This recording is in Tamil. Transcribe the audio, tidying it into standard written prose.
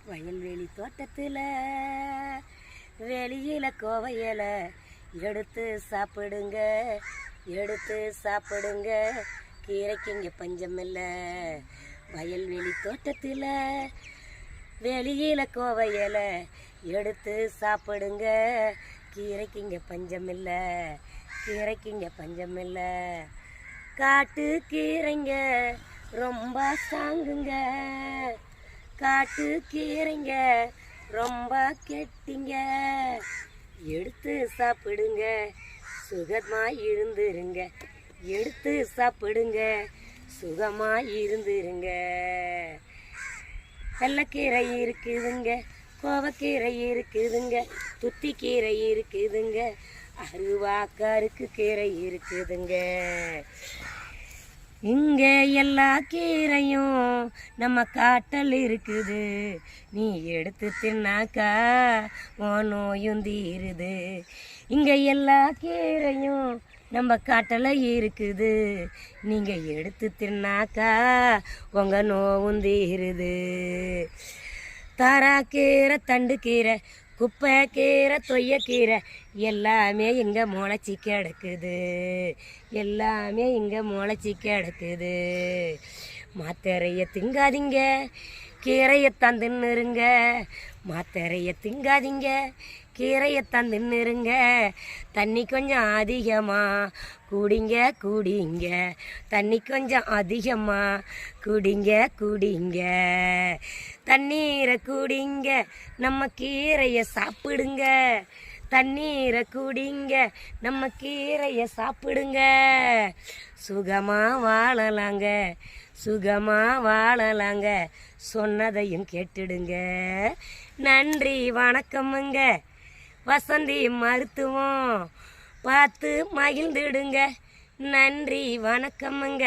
வயல்வெளி தோட்டத்தில் வெளியில் கோவையில எடுத்து சாப்பிடுங்க, எடுத்து சாப்பிடுங்க, கீரைக்கு இங்கே பஞ்சமில்லை. வயல்வெளி தோட்டத்தில் வெளியில் கோவையில எடுத்து சாப்பிடுங்க, கீரைக்கு இங்கே பஞ்சமில்லை, கீரைக்கு இங்கே பஞ்சமில்லை. காட்டு கீரைங்க ரொம்ப சாங்குங்க, காட்டு கீரைங்க ரொம்ப கெட்டிங்க, எடுத்து சாப்பிடுங்க, சுகமாக இருந்துருங்க, எடுத்து சாப்பிடுங்க, சுகமாக இருந்துருங்க. வெள்ளைக்கீரை இருக்குதுங்க, கோவக்கீரை இருக்குதுங்க, துத்திக்கீரை இருக்குதுங்க, அருவாக்கருக்கு கீரை இருக்குதுங்க. இங்கே எல்லா கீரையும் நம்ம காட்டில் இருக்குது, நீ எடுத்து தின்னாக்கா உன் நோயும் தீருது. இங்கே எல்லா கீரையும் நம்ம காட்டில் இருக்குது, நீங்கள் எடுத்து தின்னாக்கா உங்கள் நோவும் தீருது. தாராக்கீரை, தண்டுக்கீரை, குப்பை கீரை, தொய்யக்கீரை எல்லாமே இங்கே முளைச்சி கிடக்குது, எல்லாமே இங்கே முளைச்சி கிடக்குது. மாத்திரையை திங்காதீங்க, கீரையத்தான் தின்னுருங்க, மாத்திரையை திங்காதீங்க, கீரையத்தான் தின்னுருங்க. தண்ணி கொஞ்சம் அதிகமாக குடிங்க குடிங்க, தண்ணி கொஞ்சம் அதிகமாக குடிங்க குடிங்க, தண்ணீரை குடிங்க, நம்ம கீரையை சாப்பிடுங்க, தண்ணீரை குடிங்க, நம்ம கீரையை சாப்பிடுங்க. சுகமாக வாழலாங்க, சுகமாக வாழலாங்க, சொன்னதையும் கேட்டுடுங்க. நன்றி வணக்கமுங்க. வசந்தி மருத்துவம் பார்த்து மகிழ்ந்துடுங்க. நன்றி வணக்கமுங்க.